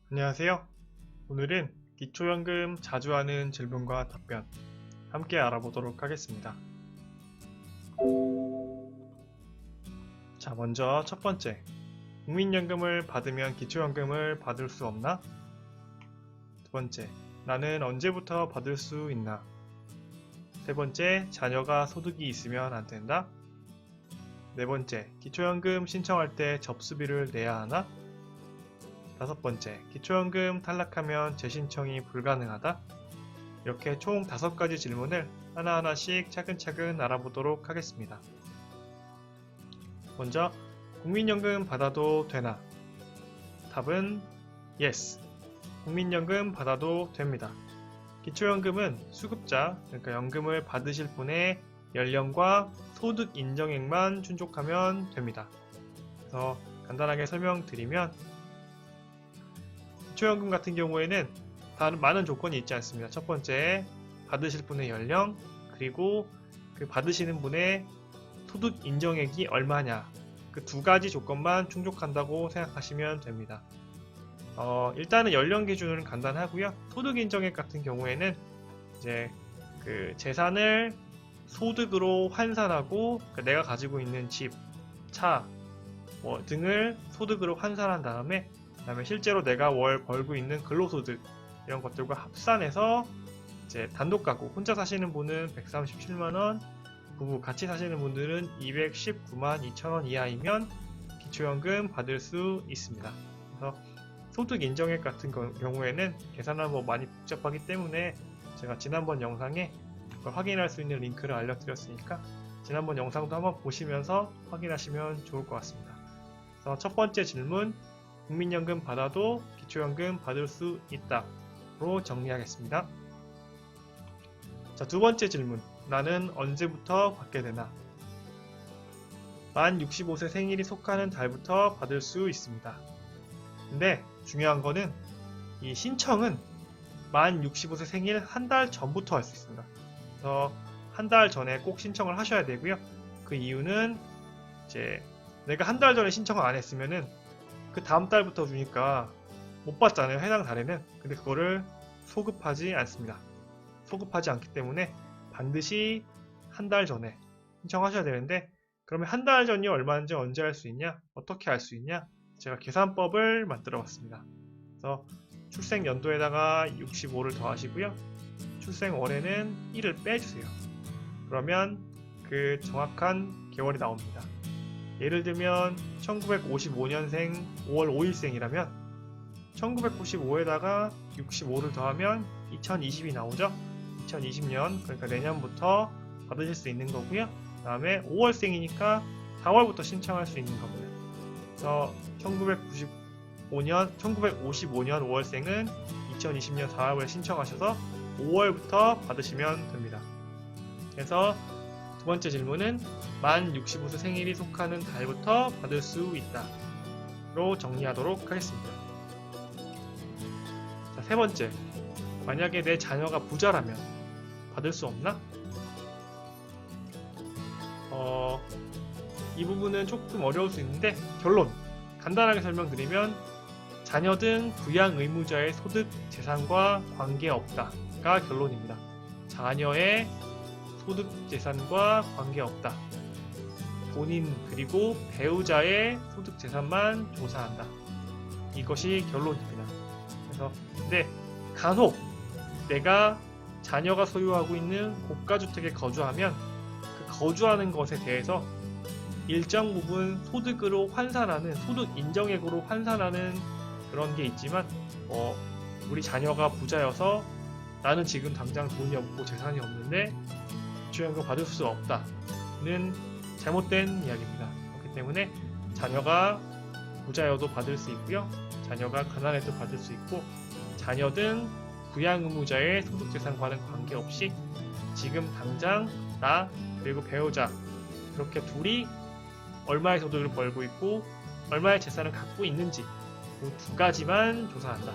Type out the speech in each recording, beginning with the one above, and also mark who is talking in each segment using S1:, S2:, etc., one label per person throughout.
S1: 안녕하세요. 오늘은 기초연금 자주 하는 질문과 답변 함께 알아보도록 하겠습니다. 자, 먼저 첫 번째, 국민연금을 받으면 기초연금을 받을 수 없나? 두 번째, 나는 언제부터 받을 수 있나? 세 번째, 자녀가 소득이 있으면 안 된다? 네 번째, 기초연금 신청할 때 접수비를 내야 하나? 다섯 번째, 기초연금 탈락하면 재신청이 불가능하다? 이렇게 총 5가지 질문을 하나하나씩 차근차근 알아보도록 하겠습니다. 먼저, 국민연금 받아도 되나? 답은 yes. 국민연금 받아도 됩니다. 기초연금은 수급자, 그러니까 연금을 받으실 분의 연령과 소득 인정액만 충족하면 됩니다. 그래서 간단하게 설명드리면 기초연금 같은 경우에는 많은 조건이 있지 않습니다. 첫 번째, 받으실 분의 연령, 그리고 그 받으시는 분의 소득 인정액이 얼마냐, 그 2가지 조건만 충족한다고 생각하시면 됩니다. 일단은 연령 기준은 간단하고요. 소득 인정액 같은 경우에는 이제 그 재산을 소득으로 환산하고 내가 가지고 있는 집, 차 등을 소득으로 환산한 다음에 그다음에 실제로 내가 월 벌고 있는 근로소득 이런 것들과 합산해서 이제 단독 가구 혼자 사시는 분은 137만원, 부부 같이 사시는 분들은 219만 2천원 이하이면 기초연금 받을 수 있습니다. 그래서 소득 인정액 같은 경우에는 계산은 많이 복잡하기 때문에 제가 지난번 영상에 그걸 확인할 수 있는 링크를 알려드렸으니까 지난번 영상도 한번 보시면서 확인하시면 좋을 것 같습니다. 그래서 첫 번째 질문, 국민연금 받아도 기초연금 받을 수 있다로 정리하겠습니다. 자, 두 번째 질문, 나는 언제부터 받게 되나? 만 65세 생일이 속하는 달부터 받을 수 있습니다. 근데 중요한 거는 이 신청은 만 65세 생일 한 달 전부터 할 수 있습니다. 그래서 한 달 전에 꼭 신청을 하셔야 되고요. 그 이유는 이제 내가 한 달 전에 신청을 안 했으면은 그 다음 달부터 주니까 못 받잖아요, 해당 달에는. 근데 그거를 소급하지 않습니다. 소급하지 않기 때문에 반드시 한 달 전에 신청하셔야 되는데, 그러면 한 달 전이 얼마인지 언제 알 수 있냐? 어떻게 알 수 있냐? 제가 계산법을 만들어 봤습니다. 그래서 출생 연도에다가 65를 더하시고요. 출생월에는 1을 빼주세요. 그러면 그 정확한 개월이 나옵니다. 예를 들면 1955년생 5월 5일생이라면 1995에다가 65를 더하면 2020이 나오죠. 2020년, 그러니까 내년부터 받으실 수 있는 거고요. 그 다음에 5월생이니까 4월부터 신청할 수 있는 거고요. 그래서 1955년 5월생은 2020년 4월에 신청하셔서 5월부터 받으시면 됩니다. 그래서 두 번째 질문은 만 65세 생일이 속하는 달부터 받을 수 있다로 정리하도록 하겠습니다. 자, 세 번째, 만약에 내 자녀가 부자라면 받을 수 없나? 이 부분은 조금 어려울 수 있는데 결론, 간단하게 설명드리면 자녀 등 부양 의무자의 소득 재산과 관계없다가 결론입니다. 자녀의 소득 재산과 관계없다. 본인 그리고 배우자의 소득 재산만 조사한다. 이것이 결론입니다. 그래서 근데 간혹 내가 자녀가 소유하고 있는 고가주택에 거주하면 그 거주하는 것에 대해서 일정 부분 소득으로 환산하는, 소득 인정액으로 환산하는 그런 게 있지만 우리 자녀가 부자여서 나는 지금 당장 돈이 없고 재산이 없는데 기초연금 받을 수 없다는 잘못된 이야기입니다. 그렇기 때문에 자녀가 부자여도 받을 수 있고요. 자녀가 가난해도 받을 수 있고, 자녀 등 부양 의무자의 소득 재산과는 관계없이 지금 당장 나 그리고 배우자 이렇게 둘이 얼마의 소득을 벌고 있고 얼마의 재산을 갖고 있는지 그 2가지만 조사한다.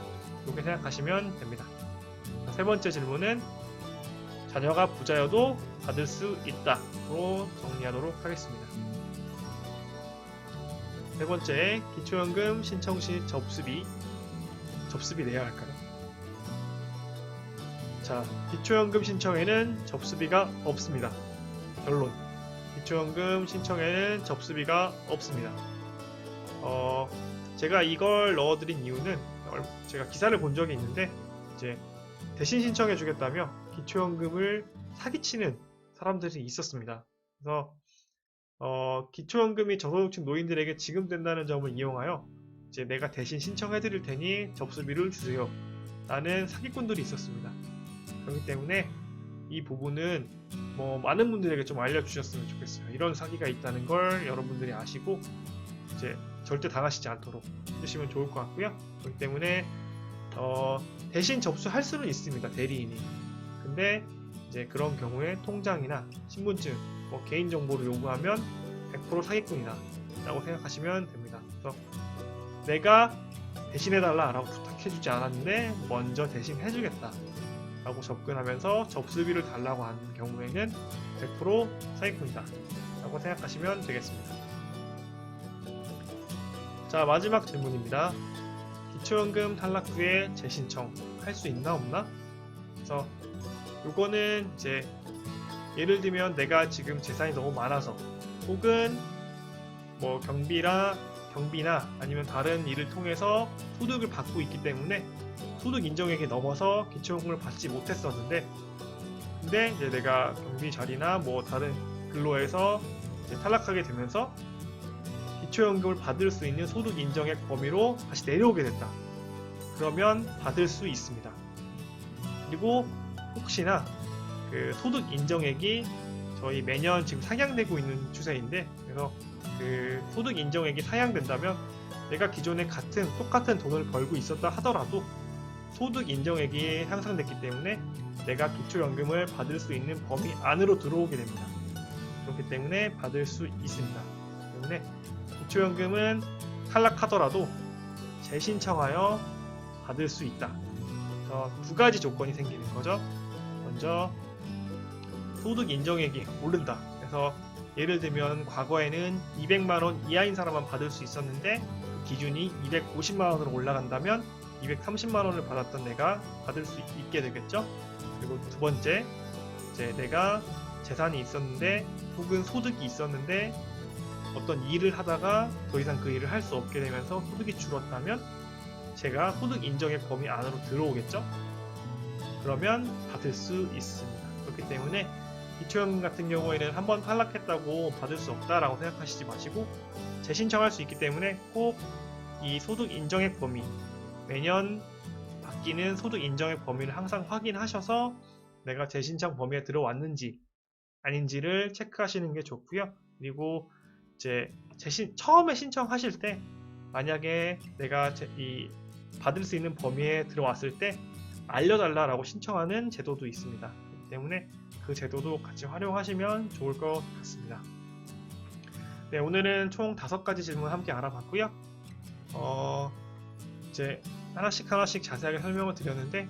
S1: 이렇게 생각하시면 됩니다. 세 번째 질문은 자녀가 부자여도 받을 수 있다로 정리하도록 하겠습니다. 세 번째, 기초연금 신청 시 접수비. 접수비 내야 할까요? 자, 기초연금 신청에는 접수비가 없습니다. 결론. 기초연금 신청에는 접수비가 없습니다. 제가 이걸 넣어드린 이유는 제가 기사를 본 적이 있는데 이제 대신 신청해 주겠다며 기초연금을 사기치는 사람들이 있었습니다. 그래서 기초연금이 저소득층 노인들에게 지급된다는 점을 이용하여 이제 내가 대신 신청해 드릴 테니 접수비를 주세요 라는 사기꾼들이 있었습니다. 그렇기 때문에 이 부분은 많은 분들에게 좀 알려주셨으면 좋겠어요. 이런 사기가 있다는 걸 여러분들이 아시고 이제 절대 당하시지 않도록 해주시면 좋을 것 같고요. 그렇기 때문에 대신 접수할 수는 있습니다. 대리인이. 근데 이제 그런 경우에 통장이나 신분증, 개인정보를 요구하면 100% 사기꾼이다 라고 생각하시면 됩니다. 그래서 내가 대신해달라 라고 부탁해주지 않았는데 먼저 대신 해주겠다 라고 접근하면서 접수비를 달라고 하는 경우에는 100% 사기꾼이다 라고 생각하시면 되겠습니다. 자, 마지막 질문입니다. 기초연금 탈락 후에 재신청 할 수 있나 없나? 그래서 요거는 이제 예를 들면 내가 지금 재산이 너무 많아서 혹은 경비나 아니면 다른 일을 통해서 소득을 받고 있기 때문에 소득 인정액이 넘어서 기초연금을 받지 못했었는데 근데 이제 내가 경비 자리나 다른 근로에서 이제 탈락하게 되면서 기초연금을 받을 수 있는 소득 인정액 범위로 다시 내려오게 됐다. 그러면 받을 수 있습니다. 그리고 혹시나 그 소득 인정액이 저희 매년 지금 상향되고 있는 추세인데 그래서 그 소득 인정액이 상향된다면 내가 기존에 똑같은 돈을 벌고 있었다 하더라도 소득 인정액이 향상됐기 때문에 내가 기초연금을 받을 수 있는 범위 안으로 들어오게 됩니다. 그렇기 때문에 받을 수 있습니다. 때문에 기초연금은 탈락하더라도 재신청하여 받을 수 있다. 그래서 두 가지 조건이 생기는 거죠. 먼저 소득 인정액이 오른다. 그래서 예를 들면 과거에는 200만원 이하인 사람만 받을 수 있었는데 그 기준이 250만원으로 올라간다면 230만원을 받았던 내가 받을 수 있게 되겠죠. 그리고 두 번째, 이제 내가 재산이 있었는데 혹은 소득이 있었는데 어떤 일을 하다가 더 이상 그 일을 할 수 없게 되면서 소득이 줄었다면 제가 소득 인정액 범위 안으로 들어오겠죠. 그러면 받을 수 있습니다. 그렇기 때문에 기초연금 같은 경우에는 한번 탈락했다고 받을 수 없다라고 생각하시지 마시고 재신청할 수 있기 때문에 꼭 이 소득 인정액 범위 매년 바뀌는 소득 인정액 범위를 항상 확인하셔서 내가 재신청 범위에 들어왔는지 아닌지를 체크하시는 게 좋고요. 그리고 이제 처음에 신청하실 때 만약에 내가 받을 수 있는 범위에 들어왔을 때 알려달라라고 신청하는 제도도 있습니다. 그렇기 때문에 그 제도도 같이 활용하시면 좋을 것 같습니다. 네, 오늘은 총 5가지 질문 함께 알아봤고요. 이제 하나씩 자세하게 설명을 드렸는데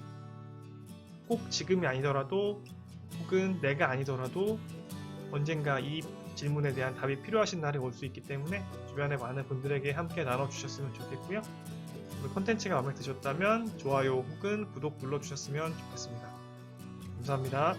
S1: 꼭 지금이 아니더라도 혹은 내가 아니더라도 언젠가 이 질문에 대한 답이 필요하신 날이 올 수 있기 때문에 주변에 많은 분들에게 함께 나눠주셨으면 좋겠고요. 오늘 콘텐츠가 마음에 드셨다면 좋아요 혹은 구독 눌러주셨으면 좋겠습니다. 감사합니다.